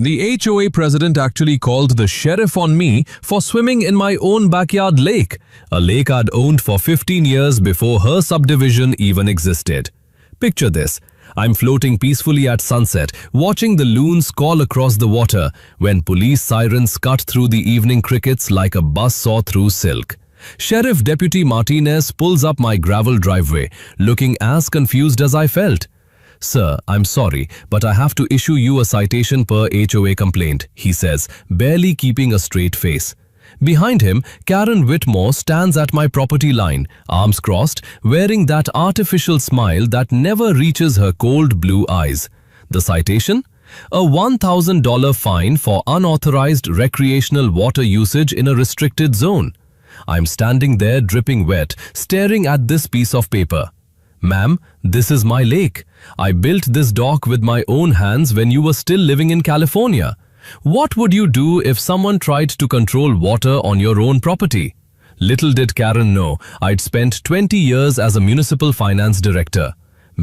The HOA president actually called the sheriff on me for swimming in my own backyard lake, a lake I'd owned for 15 years before her subdivision even existed. Picture this. I'm floating peacefully at sunset, watching the loons call across the water when police sirens cut through the evening crickets like a buzz saw through silk. Sheriff Deputy Martinez pulls up my gravel driveway, looking as confused as I felt. "Sir, I'm sorry, but I have to issue you a citation per HOA complaint," he says, barely keeping a straight face. Behind him, Karen Whitmore stands at my property line, arms crossed, wearing that artificial smile that never reaches her cold blue eyes. The citation? A $1,000 fine for unauthorized recreational water usage in a restricted zone. I'm standing there dripping wet, staring at this piece of paper. "Ma'am, this is my lake. I built this dock with my own hands when you were still living in California. What would you do if someone tried to control water on your own property?" Little did Karen know, I'd spent 20 years as a municipal finance director.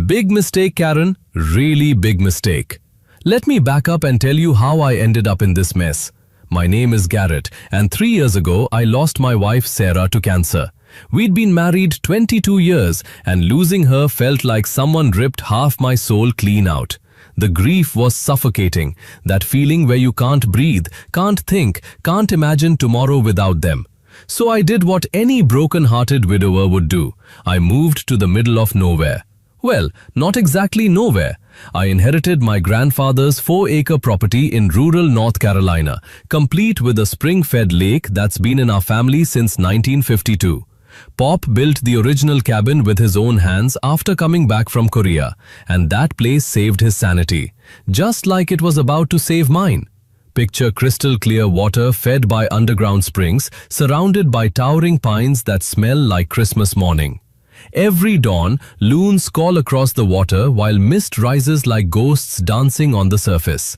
Big mistake, Karen. Really big mistake. Let me back up and tell you how I ended up in this mess. My name is Garrett, and 3 years ago I lost my wife Sarah to cancer. We'd been married 22 years, and losing her felt like someone ripped half my soul clean out. The grief was suffocating, that feeling where you can't breathe, can't think, can't imagine tomorrow without them. So I did what any broken-hearted widower would do. I moved to the middle of nowhere. Well, not exactly nowhere. I inherited my grandfather's 4-acre property in rural North Carolina, complete with a spring-fed lake that's been in our family since 1952. Pop built the original cabin with his own hands after coming back from Korea, and that place saved his sanity, just like it was about to save mine. Picture crystal clear water fed by underground springs, surrounded by towering pines that smell like Christmas morning. Every dawn, loons call across the water while mist rises like ghosts dancing on the surface.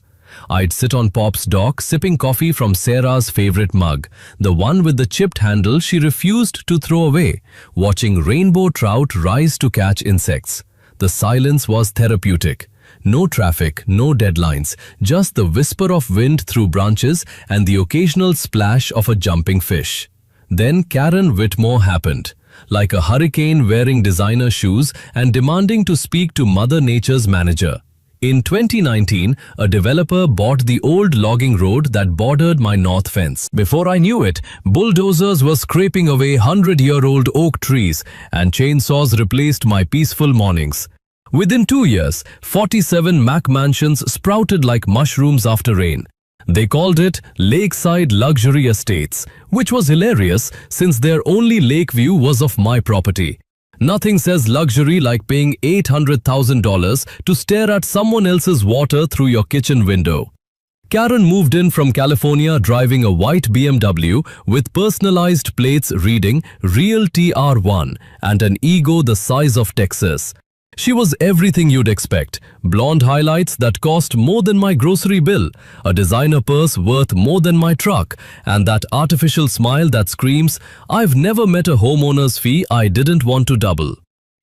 I'd sit on Pop's dock sipping coffee from Sarah's favorite mug, the one with the chipped handle she refused to throw away, watching rainbow trout rise to catch insects. The silence was therapeutic. No traffic, no deadlines, just the whisper of wind through branches and the occasional splash of a jumping fish. Then Karen Whitmore happened, like a hurricane wearing designer shoes and demanding to speak to Mother Nature's manager. In 2019, a developer bought the old logging road that bordered my north fence. Before I knew it, bulldozers were scraping away 100-year-old oak trees, and chainsaws replaced my peaceful mornings. Within 2 years, 47 Mac mansions sprouted like mushrooms after rain. They called it Lakeside Luxury Estates, which was hilarious since their only lake view was of my property. Nothing says luxury like paying $800,000 to stare at someone else's water through your kitchen window. Karen moved in from California driving a white BMW with personalized plates reading Real TR1 and an ego the size of Texas. She was everything you'd expect. Blonde highlights that cost more than my grocery bill, a designer purse worth more than my truck, and that artificial smile that screams, "I've never met a homeowner's fee I didn't want to double."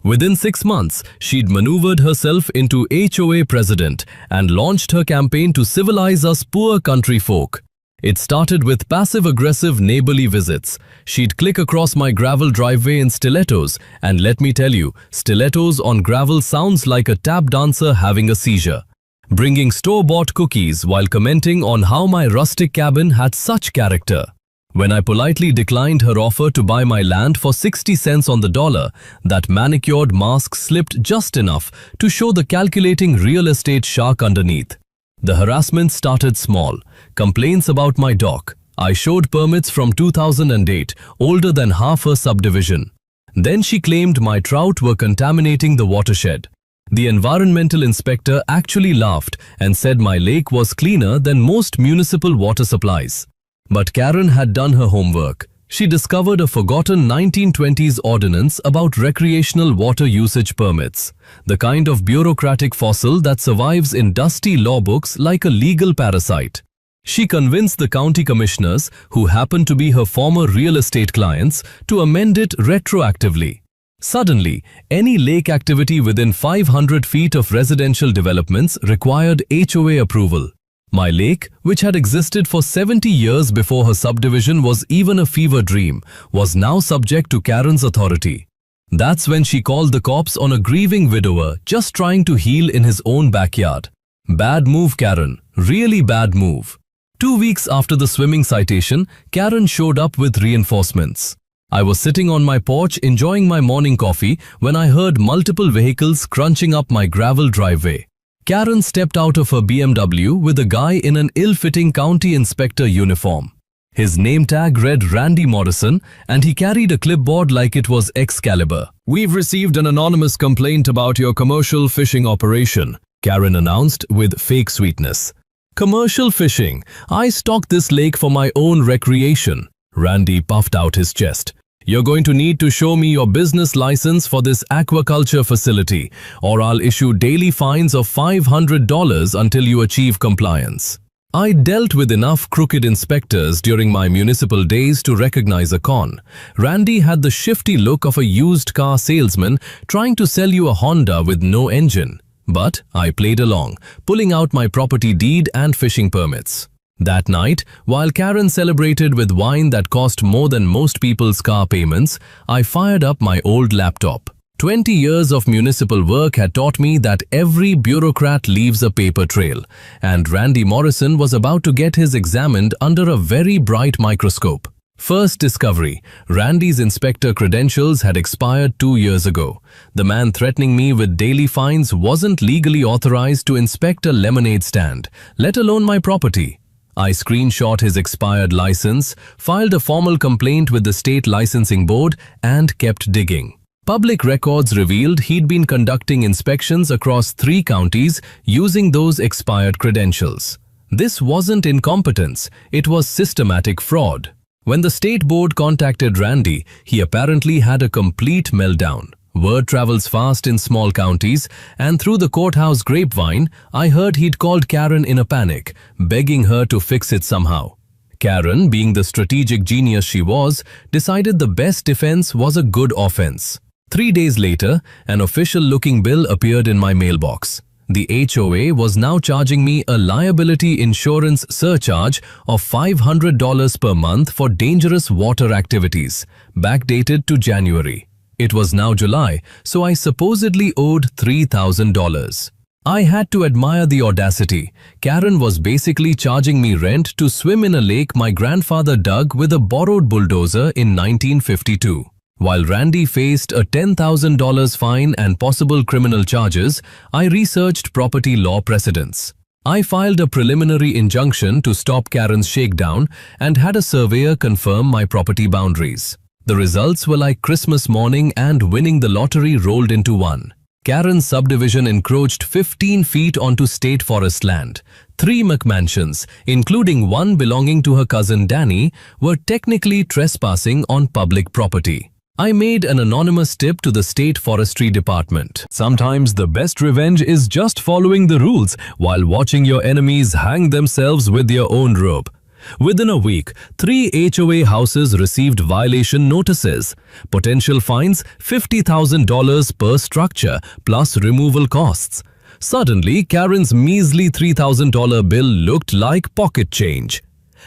Within 6 months, she'd maneuvered herself into HOA president and launched her campaign to civilize us poor country folk. It started with passive-aggressive neighborly visits. She'd click across my gravel driveway in stilettos, and let me tell you, stilettos on gravel sounds like a tap dancer having a seizure. Bringing store-bought cookies while commenting on how my rustic cabin had such character. When I politely declined her offer to buy my land for 60 cents on the dollar, that manicured mask slipped just enough to show the calculating real estate shark underneath. The harassment started small. Complaints about my dock. I showed permits from 2008, older than half her subdivision. Then she claimed my trout were contaminating the watershed. The environmental inspector actually laughed and said my lake was cleaner than most municipal water supplies. But Karen had done her homework. She discovered a forgotten 1920s ordinance about recreational water usage permits, the kind of bureaucratic fossil that survives in dusty law books like a legal parasite. She convinced the county commissioners, who happened to be her former real estate clients, to amend it retroactively. Suddenly, any lake activity within 500 feet of residential developments required HOA approval. My lake, which had existed for 70 years before her subdivision was even a fever dream, was now subject to Karen's authority. That's when she called the cops on a grieving widower just trying to heal in his own backyard. Bad move, Karen. Really bad move. 2 weeks after the swimming citation, Karen showed up with reinforcements. I was sitting on my porch enjoying my morning coffee when I heard multiple vehicles crunching up my gravel driveway. Karen stepped out of her BMW with a guy in an ill-fitting county inspector uniform. His name tag read Randy Morrison, and he carried a clipboard like it was Excalibur. "We've received an anonymous complaint about your commercial fishing operation," Karen announced with fake sweetness. "Commercial fishing? I stock this lake for my own recreation." Randy puffed out his chest. "You're going to need to show me your business license for this aquaculture facility, or I'll issue daily fines of $500 until you achieve compliance." I dealt with enough crooked inspectors during my municipal days to recognize a con. Randy had the shifty look of a used car salesman trying to sell you a Honda with no engine. But I played along, pulling out my property deed and fishing permits. That night, while Karen celebrated with wine that cost more than most people's car payments, I fired up my old laptop. 20 years of municipal work had taught me that every bureaucrat leaves a paper trail, and Randy Morrison was about to get his examined under a very bright microscope. First discovery: Randy's inspector credentials had expired 2 years ago. The man threatening me with daily fines wasn't legally authorized to inspect a lemonade stand, let alone my property. I screenshot his expired license, filed a formal complaint with the state licensing board, and kept digging. Public records revealed he'd been conducting inspections across 3 counties using those expired credentials. This wasn't incompetence, it was systematic fraud. When the state board contacted Randy, he apparently had a complete meltdown. Word travels fast in small counties, and through the courthouse grapevine, I heard he'd called Karen in a panic, begging her to fix it somehow. Karen, being the strategic genius she was, decided the best defense was a good offense. 3 days later, an official-looking bill appeared in my mailbox. The HOA was now charging me a liability insurance surcharge of $500 per month for dangerous water activities, backdated to January. It was now July, so I supposedly owed $3,000. I had to admire the audacity. Karen was basically charging me rent to swim in a lake my grandfather dug with a borrowed bulldozer in 1952. While Randy faced a $10,000 fine and possible criminal charges, I researched property law precedents. I filed a preliminary injunction to stop Karen's shakedown and had a surveyor confirm my property boundaries. The results were like Christmas morning and winning the lottery rolled into one. Karen's subdivision encroached 15 feet onto state forest land. 3 McMansions, including one belonging to her cousin Danny, were technically trespassing on public property. I made an anonymous tip to the state forestry department. Sometimes the best revenge is just following the rules while watching your enemies hang themselves with their own rope. Within a week, 3 HOA houses received violation notices. Potential fines $50,000 per structure plus removal costs. Suddenly, Karen's measly $3,000 bill looked like pocket change.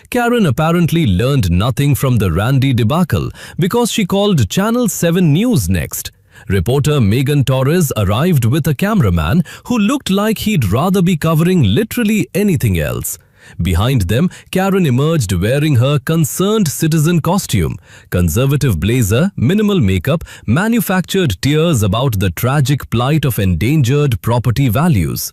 Karen apparently learned nothing from the Randy debacle because she called Channel 7 News next. Reporter Megan Torres arrived with a cameraman who looked like he'd rather be covering literally anything else. Behind them, Karen emerged wearing her concerned citizen costume, conservative blazer, minimal makeup, manufactured tears about the tragic plight of endangered property values.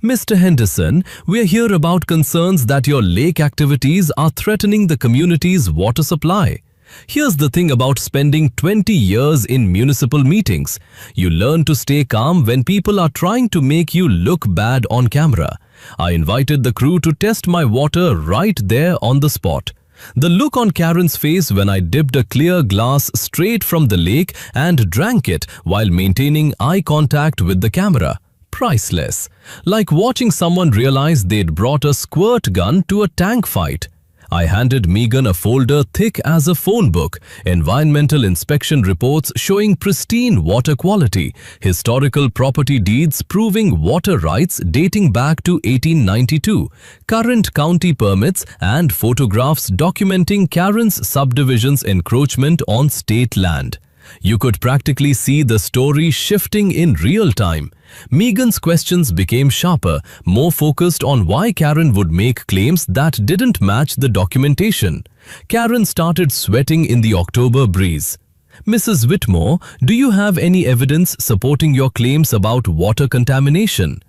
"Mr. Henderson, we're here about concerns that your lake activities are threatening the community's water supply. Here's the thing about spending 20 years in municipal meetings. You learn to stay calm when people are trying to make you look bad on camera. I invited the crew to test my water right there on the spot. The look on Karen's face when I dipped a clear glass straight from the lake and drank it while maintaining eye contact with the camera. Priceless. Like watching someone realize they'd brought a squirt gun to a tank fight. I handed Megan a folder thick as a phone book, environmental inspection reports showing pristine water quality, historical property deeds proving water rights dating back to 1892, current county permits, and photographs documenting Karen's subdivision's encroachment on state land. You could practically see the story shifting in real time. Megan's questions became sharper, more focused on why Karen would make claims that didn't match the documentation. Karen started sweating in the October breeze. "Mrs. Whitmore, do you have any evidence supporting your claims about water contamination?"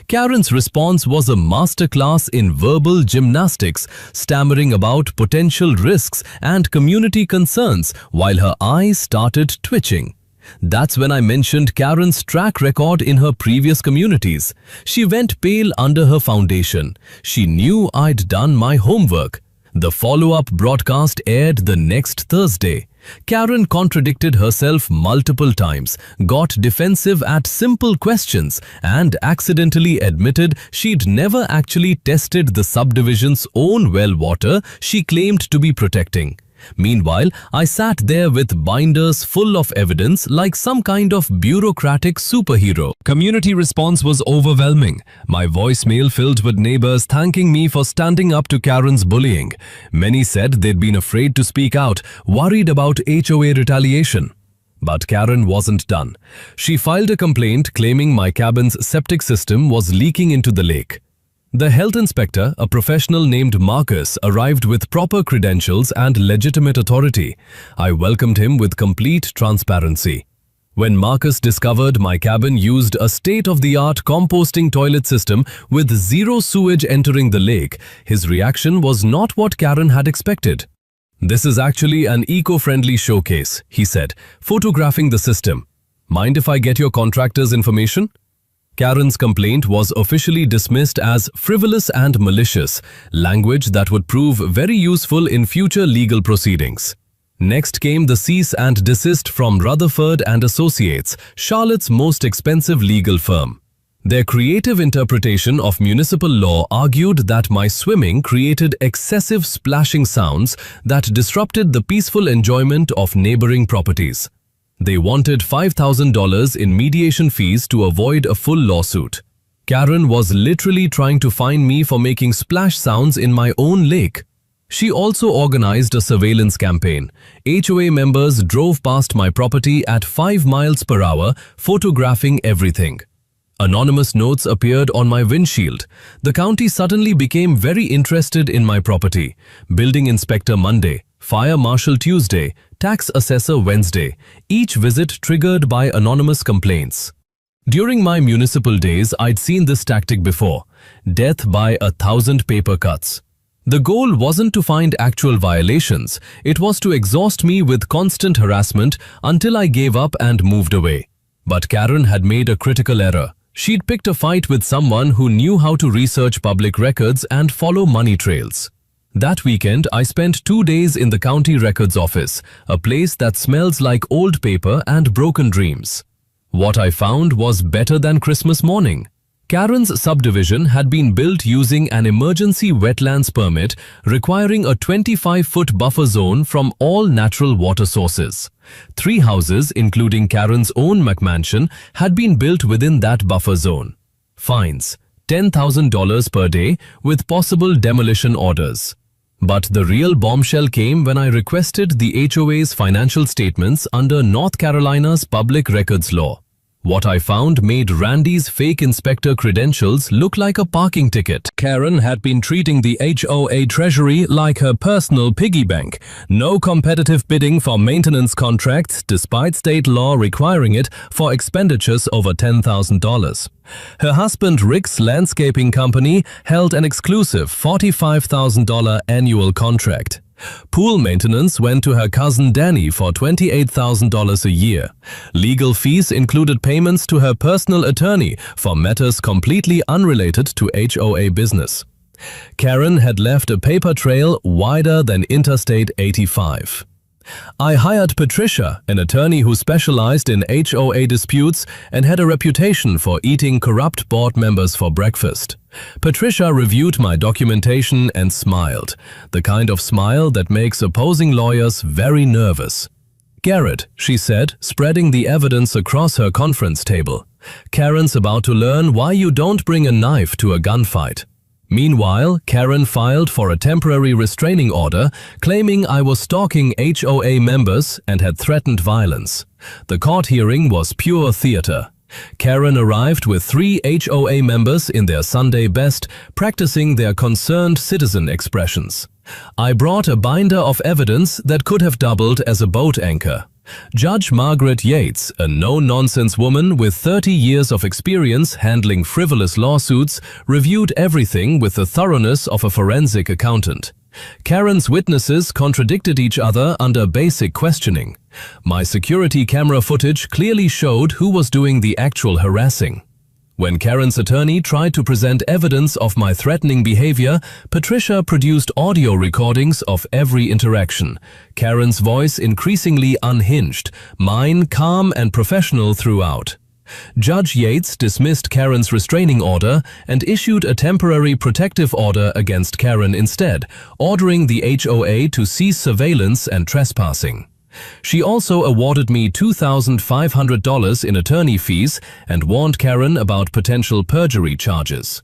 Karen's response was a masterclass in verbal gymnastics, stammering about potential risks and community concerns while her eyes started twitching. That's when I mentioned Karen's track record in her previous communities. She went pale under her foundation. She knew I'd done my homework. The follow-up broadcast aired the next Thursday. Karen contradicted herself multiple times, got defensive at simple questions, and accidentally admitted she'd never actually tested the subdivision's own well water she claimed to be protecting. Meanwhile, I sat there with binders full of evidence like some kind of bureaucratic superhero. Community response was overwhelming. My voicemail filled with neighbors thanking me for standing up to Karen's bullying. Many said they'd been afraid to speak out, worried about HOA retaliation. But Karen wasn't done. She filed a complaint claiming my cabin's septic system was leaking into the lake. The health inspector, a professional named Marcus, arrived with proper credentials and legitimate authority. I welcomed him with complete transparency. When Marcus discovered my cabin used a state-of-the-art composting toilet system with zero sewage entering the lake, his reaction was not what Karen had expected. "This is actually an eco-friendly showcase," he said, photographing the system. "Mind if I get your contractor's information?" Karen's complaint was officially dismissed as frivolous and malicious, language that would prove very useful in future legal proceedings. Next came the cease and desist from Rutherford and Associates, Charlotte's most expensive legal firm. Their creative interpretation of municipal law argued that my swimming created excessive splashing sounds that disrupted the peaceful enjoyment of neighboring properties. They wanted $5,000 in mediation fees to avoid a full lawsuit. Karen was literally trying to fine me for making splash sounds in my own lake. She also organized a surveillance campaign. HOA members drove past my property at 5 miles per hour, photographing everything. Anonymous notes appeared on my windshield. The county suddenly became very interested in my property. Building inspector Monday, fire marshal Tuesday, tax assessor Wednesday, each visit triggered by anonymous complaints. During my municipal days, I'd seen this tactic before: death by 1,000 paper cuts. The goal wasn't to find actual violations, it was to exhaust me with constant harassment until I gave up and moved away. But Karen had made a critical error. She'd picked a fight with someone who knew how to research public records and follow money trails. That weekend, I spent 2 days in the county records office, a place that smells like old paper and broken dreams. What I found was better than Christmas morning. Karen's subdivision had been built using an emergency wetlands permit requiring a 25-foot buffer zone from all natural water sources. 3 houses, including Karen's own McMansion, had been built within that buffer zone. Fines: $10,000 per day with possible demolition orders. But the real bombshell came when I requested the HOA's financial statements under North Carolina's public records law. What I found made Randy's fake inspector credentials look like a parking ticket. Karen had been treating the HOA treasury like her personal piggy bank. No competitive bidding for maintenance contracts despite state law requiring it for expenditures over $10,000. Her husband Rick's landscaping company held an exclusive $45,000 annual contract. Pool maintenance went to her cousin Danny for $28,000 a year. Legal fees included payments to her personal attorney for matters completely unrelated to HOA business. Karen had left a paper trail wider than Interstate 85. I hired Patricia, an attorney who specialized in HOA disputes and had a reputation for eating corrupt board members for breakfast. Patricia reviewed my documentation and smiled, the kind of smile that makes opposing lawyers very nervous. "Garrett," she said, spreading the evidence across her conference table. "Karen's about to learn why you don't bring a knife to a gunfight." Meanwhile, Karen filed for a temporary restraining order, claiming I was stalking HOA members and had threatened violence. The court hearing was pure theater. Karen arrived with 3 HOA members in their Sunday best, practicing their concerned citizen expressions. I brought a binder of evidence that could have doubled as a boat anchor. Judge Margaret Yates, a no-nonsense woman with 30 years of experience handling frivolous lawsuits, reviewed everything with the thoroughness of a forensic accountant. Karen's witnesses contradicted each other under basic questioning. My security camera footage clearly showed who was doing the actual harassing. When Karen's attorney tried to present evidence of my threatening behavior, Patricia produced audio recordings of every interaction. Karen's voice increasingly unhinged, mine calm and professional throughout. Judge Yates dismissed Karen's restraining order and issued a temporary protective order against Karen instead, ordering the HOA to cease surveillance and trespassing. She also awarded me $2,500 in attorney fees and warned Karen about potential perjury charges.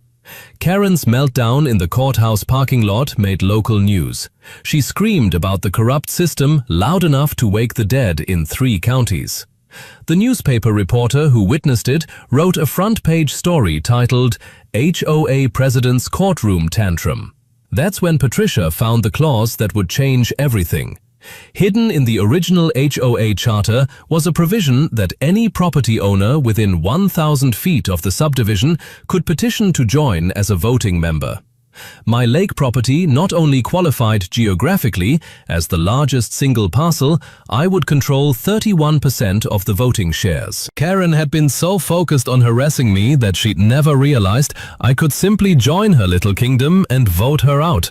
Karen's meltdown in the courthouse parking lot made local news. She screamed about the corrupt system loud enough to wake the dead in 3 counties. The newspaper reporter who witnessed it wrote a front-page story titled "HOA President's Courtroom Tantrum." That's when Patricia found the clause that would change everything. Hidden in the original HOA charter was a provision that any property owner within 1,000 feet of the subdivision could petition to join as a voting member. My lake property not only qualified geographically as the largest single parcel, I would control 31% of the voting shares. Karen had been so focused on harassing me that she'd never realized I could simply join her little kingdom and vote her out.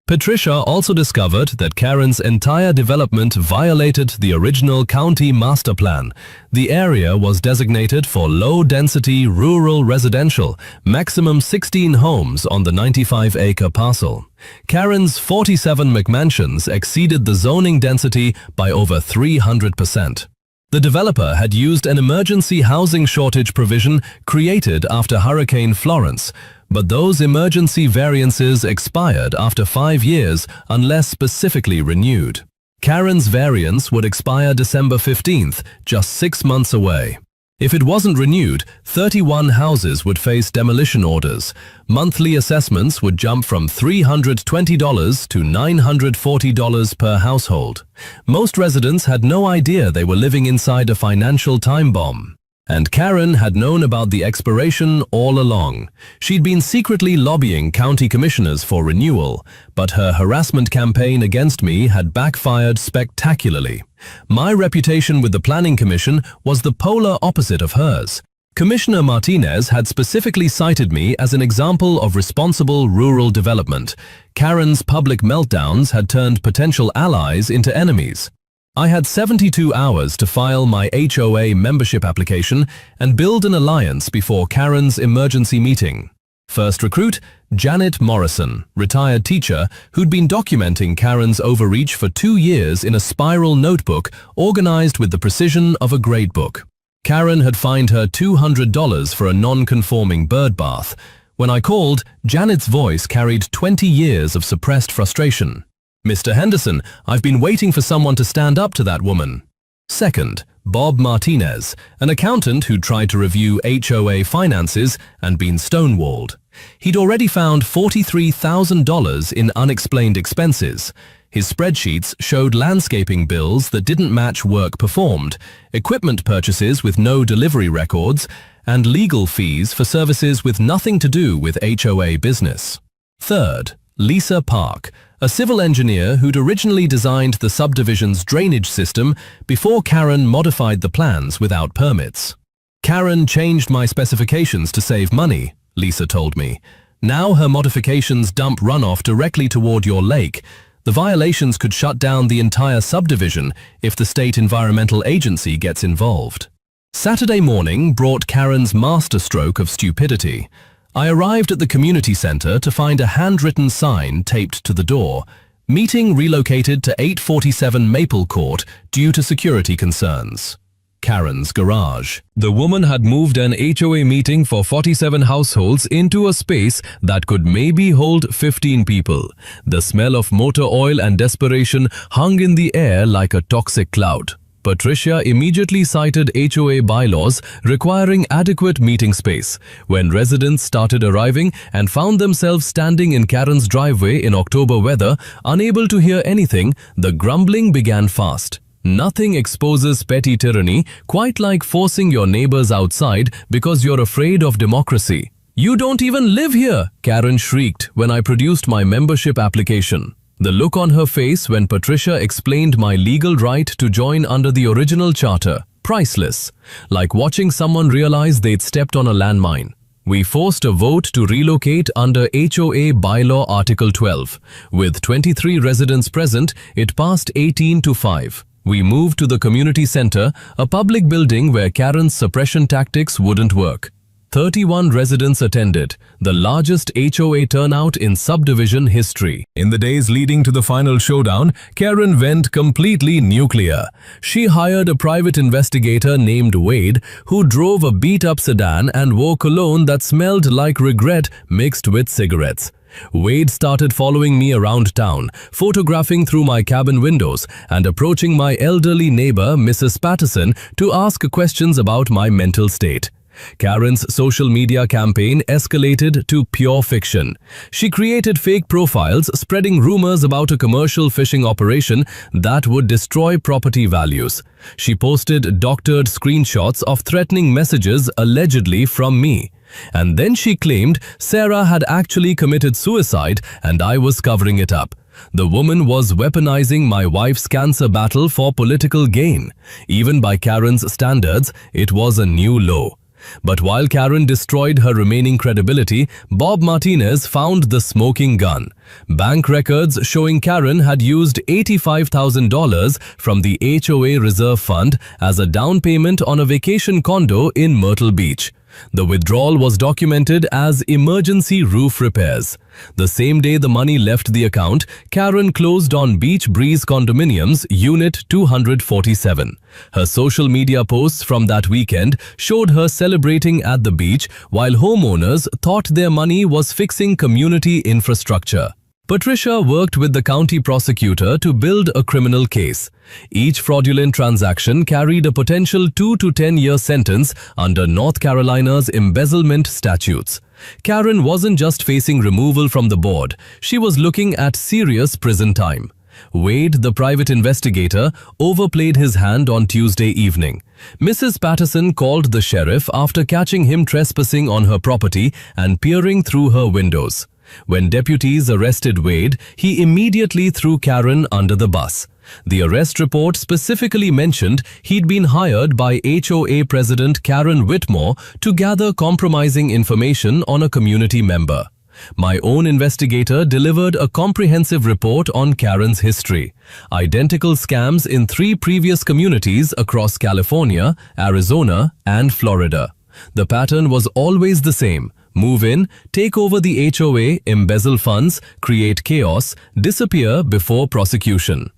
Patricia also discovered that Karen's entire development violated the original county master plan. The area was designated for low-density rural residential, maximum 16 homes on the 95-acre parcel. Karen's 47 McMansions exceeded the zoning density by over 300%. The developer had used an emergency housing shortage provision created after Hurricane Florence, but those emergency variances expired after 5 years unless specifically renewed. Karen's variance would expire December 15th, just 6 months away. If it wasn't renewed, 31 houses would face demolition orders. Monthly assessments would jump from $320 to $940 per household. Most residents had no idea they were living inside a financial time bomb. And Karen had known about the expiration all along. She'd been secretly lobbying county commissioners for renewal, but her harassment campaign against me had backfired spectacularly. My reputation with the Planning Commission was the polar opposite of hers. Commissioner Martinez had specifically cited me as an example of responsible rural development. Karen's public meltdowns had turned potential allies into enemies. I had 72 hours to file my HOA membership application and build an alliance before Karen's emergency meeting. First recruit, Janet Morrison, retired teacher who'd been documenting Karen's overreach for 2 years in a spiral notebook organized with the precision of a gradebook. Karen had fined her $200 for a non-conforming bird bath. When I called, Janet's voice carried 20 years of suppressed frustration. "Mr. Henderson, I've been waiting for someone to stand up to that woman." Second, Bob Martinez, an accountant who tried to review HOA finances and been stonewalled. He'd already found $43,000 in unexplained expenses. His spreadsheets showed landscaping bills that didn't match work performed, equipment purchases with no delivery records, and legal fees for services with nothing to do with HOA business. Third, Lisa Park, a civil engineer who'd originally designed the subdivision's drainage system before Karen modified the plans without permits. "Karen changed my specifications to save money," Lisa told me. "Now her modifications dump runoff directly toward your lake. The violations could shut down the entire subdivision if the state environmental agency gets involved. Saturday morning brought Karen's masterstroke of stupidity. I arrived at the community center to find a handwritten sign taped to the door. Meeting relocated to 847 Maple Court due to security concerns. Karen's garage. The woman had moved an HOA meeting for 47 households into a space that could maybe hold 15 people. The smell of motor oil and desperation hung in the air like a toxic cloud. Patricia immediately cited HOA bylaws requiring adequate meeting space. When residents started arriving and found themselves standing in Karen's driveway in October weather, unable to hear anything, the grumbling began fast. Nothing exposes petty tyranny quite like forcing your neighbors outside because you're afraid of democracy. "You don't even live here," Karen shrieked when I produced my membership application. The look on her face when Patricia explained my legal right to join under the original charter, priceless, like watching someone realize they'd stepped on a landmine. We forced a vote to relocate under HOA Bylaw Article 12. With 23 residents present, it passed 18-5. We moved to the community center, a public building where Karen's suppression tactics wouldn't work. 31 residents attended, the largest HOA turnout in subdivision history. In the days leading to the final showdown, Karen went completely nuclear. She hired a private investigator named Wade, who drove a beat-up sedan and wore cologne that smelled like regret mixed with cigarettes. Wade started following me around town, photographing through my cabin windows and approaching my elderly neighbor, Mrs. Patterson, to ask questions about my mental state. Karen's social media campaign escalated to pure fiction. She created fake profiles spreading rumors about a commercial fishing operation that would destroy property values. She posted doctored screenshots of threatening messages allegedly from me. And then she claimed Sarah had actually committed suicide and I was covering it up. The woman was weaponizing my wife's cancer battle for political gain. Even by Karen's standards, it was a new low. But while Karen destroyed her remaining credibility, Bob Martinez found the smoking gun. Bank records showing Karen had used $85,000 from the HOA Reserve Fund as a down payment on a vacation condo in Myrtle Beach. The withdrawal was documented as emergency roof repairs. The same day the money left the account, Karen closed on Beach Breeze Condominiums, Unit 247. Her social media posts from that weekend showed her celebrating at the beach while homeowners thought their money was fixing community infrastructure. Patricia worked with the county prosecutor to build a criminal case. Each fraudulent transaction carried a potential 2 to 10-year sentence under North Carolina's embezzlement statutes. Karen wasn't just facing removal from the board, she was looking at serious prison time. Wade, the private investigator, overplayed his hand on Tuesday evening. Mrs. Patterson called the sheriff after catching him trespassing on her property and peering through her windows. When deputies arrested Wade, he immediately threw Karen under the bus. The arrest report specifically mentioned he'd been hired by HOA President Karen Whitmore to gather compromising information on a community member. My own investigator delivered a comprehensive report on Karen's history. Identical scams in 3 previous communities across California, Arizona, and Florida. The pattern was always the same. Move in, take over the HOA, embezzle funds, create chaos, disappear before prosecution.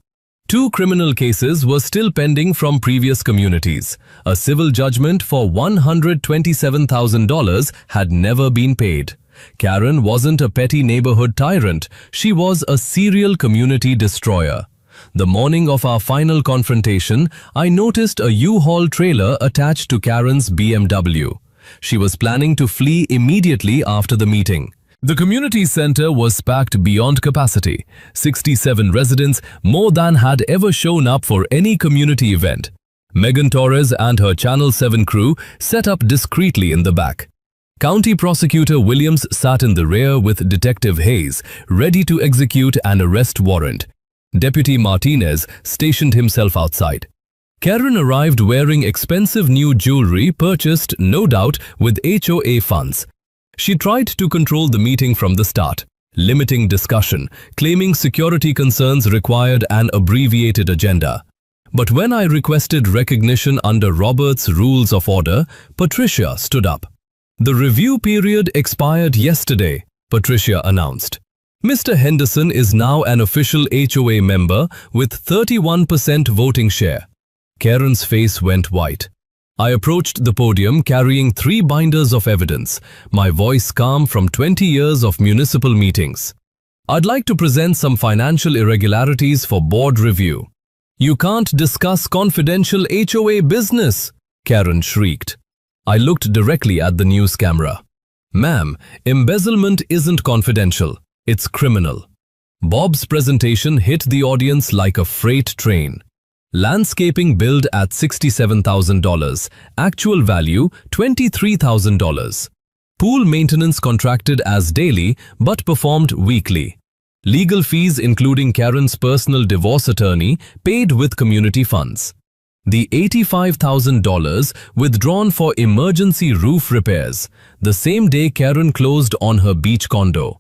2 criminal cases were still pending from previous communities. A civil judgment for $127,000 had never been paid. Karen wasn't a petty neighborhood tyrant, she was a serial community destroyer. The morning of our final confrontation, I noticed a U-Haul trailer attached to Karen's BMW. She was planning to flee immediately after the meeting. The community center was packed beyond capacity. 67 residents, more than had ever shown up for any community event. Megan Torres and her Channel 7 crew set up discreetly in the back. County Prosecutor Williams sat in the rear with Detective Hayes, ready to execute an arrest warrant. Deputy Martinez stationed himself outside. Karen arrived wearing expensive new jewelry purchased, no doubt, with HOA funds. She tried to control the meeting from the start. limiting discussion, claiming security concerns required an abbreviated agenda. But when I requested recognition under Robert's Rules of Order, Patricia stood up. "The review period expired yesterday," Patricia announced. "Mr. Henderson is now an official HOA member with 31% voting share." Karen's face went white. I approached the podium carrying 3 binders of evidence, my voice calm from 20 years of municipal meetings. "I'd like to present some financial irregularities for board review." "You can't discuss confidential HOA business," Karen shrieked. I looked directly at the news camera. "Ma'am, embezzlement isn't confidential, it's criminal." Bob's presentation hit the audience like a freight train. Landscaping billed at $67,000, actual value $23,000. Pool maintenance contracted as daily but performed weekly. Legal fees including Karen's personal divorce attorney paid with community funds. The $85,000 withdrawn for emergency roof repairs, the same day Karen closed on her beach condo.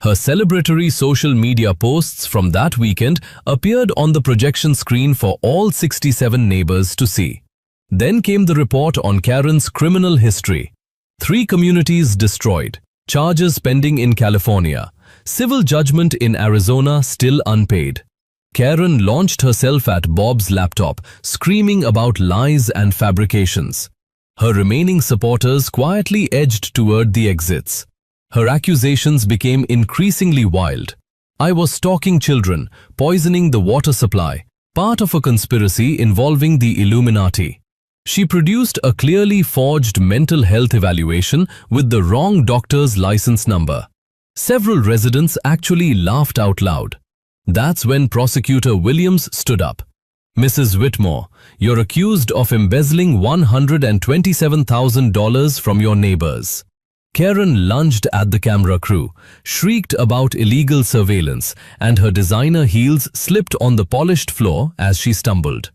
Her celebratory social media posts from that weekend appeared on the projection screen for all 67 neighbors to see. Then came the report on Karen's criminal history. 3 communities destroyed, charges pending in California, civil judgment in Arizona still unpaid. Karen launched herself at Bob's laptop, screaming about lies and fabrications. Her remaining supporters quietly edged toward the exits. Her accusations became increasingly wild. I was stalking children, poisoning the water supply, part of a conspiracy involving the Illuminati. She produced a clearly forged mental health evaluation with the wrong doctor's license number. Several residents actually laughed out loud. That's when Prosecutor Williams stood up. "Mrs. Whitmore, you're accused of embezzling $127,000 from your neighbors." Karen lunged at the camera crew, shrieked about illegal surveillance, and her designer heels slipped on the polished floor as she stumbled.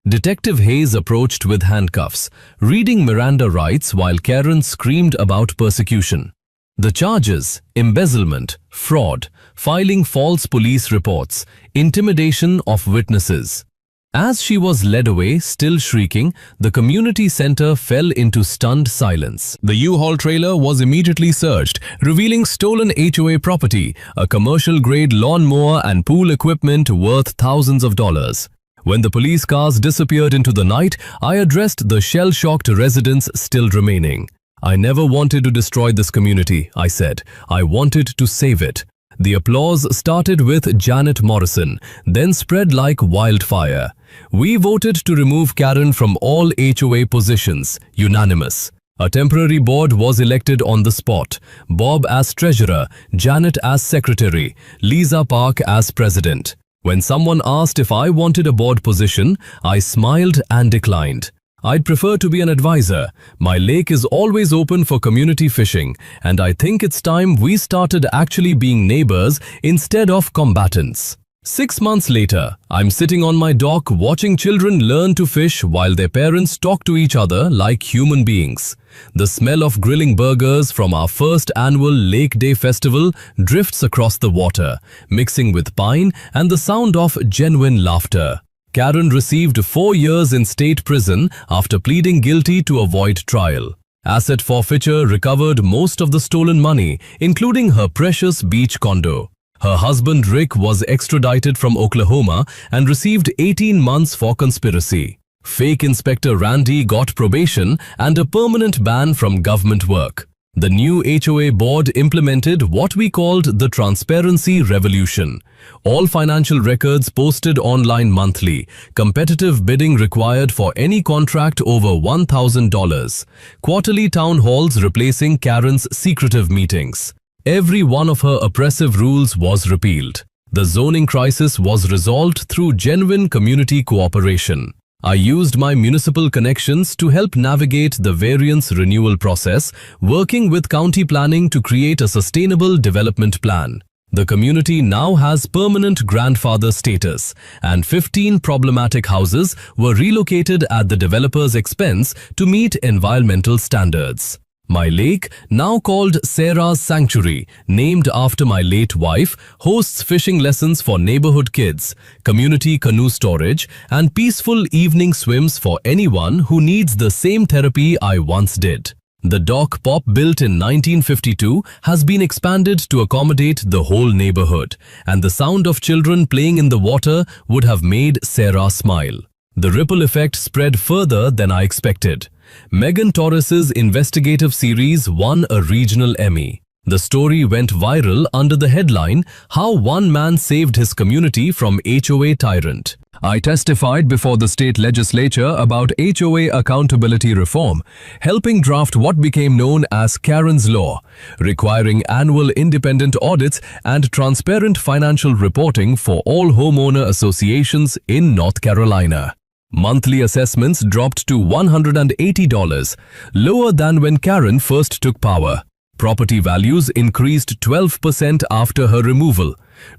Detective Hayes approached with handcuffs, reading Miranda rights while Karen screamed about persecution. The charges: embezzlement, fraud, filing false police reports, intimidation of witnesses. As she was led away, still shrieking, the community center fell into stunned silence. The U-Haul trailer was immediately searched, revealing stolen HOA property, a commercial-grade lawnmower and pool equipment worth thousands of dollars. When the police cars disappeared into the night, I addressed the shell-shocked residents still remaining. "I never wanted to destroy this community," I said. "I wanted to save it." The applause started with Janet Morrison, then spread like wildfire. We voted to remove Karen from all HOA positions, unanimous. A temporary board was elected on the spot, Bob as treasurer, Janet as secretary, Lisa Park as president. When someone asked if I wanted a board position, I smiled and declined. "I'd prefer to be an advisor. My lake is always open for community fishing, and I think it's time we started actually being neighbors instead of combatants." 6 months later, I'm sitting on my dock watching children learn to fish while their parents talk to each other like human beings. The smell of grilling burgers from our first annual Lake Day Festival drifts across the water, mixing with pine and the sound of genuine laughter. Karen received 4 years in state prison after pleading guilty to avoid trial. Asset forfeiture recovered most of the stolen money, including her precious beach condo. Her husband Rick was extradited from Oklahoma and received 18 months for conspiracy. Fake Inspector Randy got probation and a permanent ban from government work. The new HOA board implemented what we called the Transparency Revolution. All financial records posted online monthly, competitive bidding required for any contract over $1,000, quarterly town halls replacing Karen's secretive meetings. Every one of her oppressive rules was repealed. The zoning crisis was resolved through genuine community cooperation. I used my municipal connections to help navigate the variance renewal process, working with county planning to create a sustainable development plan. The community now has permanent grandfather status, and 15 problematic houses were relocated at the developer's expense to meet environmental standards. My lake, now called Sarah's Sanctuary, named after my late wife, hosts fishing lessons for neighborhood kids, community canoe storage, and peaceful evening swims for anyone who needs the same therapy I once did. The dock pop, built in 1952, has been expanded to accommodate the whole neighborhood, and the sound of children playing in the water would have made Sarah smile. The ripple effect spread further than I expected. Megan Torres's investigative series won a regional Emmy. The story went viral under the headline, "How One Man Saved His Community from HOA Tyrant." I testified before the state legislature about HOA accountability reform, helping draft what became known as Karen's Law, requiring annual independent audits and transparent financial reporting for all homeowner associations in North Carolina. Monthly assessments dropped to $180, lower than when Karen first took power. Property values increased 12% after her removal.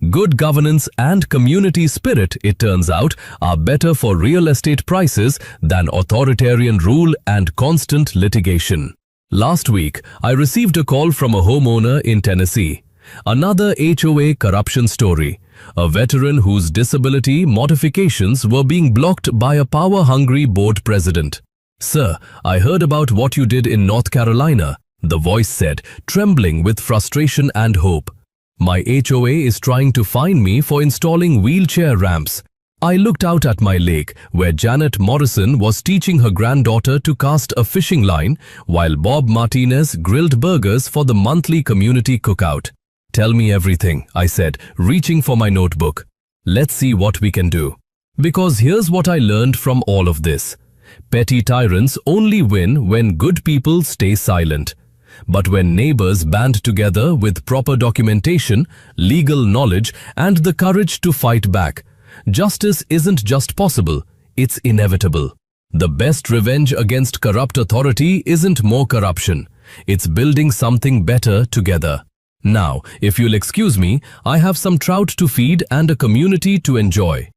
Good governance and community spirit, it turns out, are better for real estate prices than authoritarian rule and constant litigation. Last week, I received a call from a homeowner in Tennessee. Another HOA corruption story. A veteran whose disability modifications were being blocked by a power-hungry board president. "Sir, I heard about what you did in North Carolina," the voice said, trembling with frustration and hope. "My HOA is trying to fine me for installing wheelchair ramps." I looked out at my lake, where Janet Morrison was teaching her granddaughter to cast a fishing line, while Bob Martinez grilled burgers for the monthly community cookout. "Tell me everything," I said, reaching for my notebook. "Let's see what we can do." Because here's what I learned from all of this. Petty tyrants only win when good people stay silent. But when neighbors band together with proper documentation, legal knowledge, and the courage to fight back, justice isn't just possible, it's inevitable. The best revenge against corrupt authority isn't more corruption. It's building something better together. Now, if you'll excuse me, I have some trout to feed and a community to enjoy.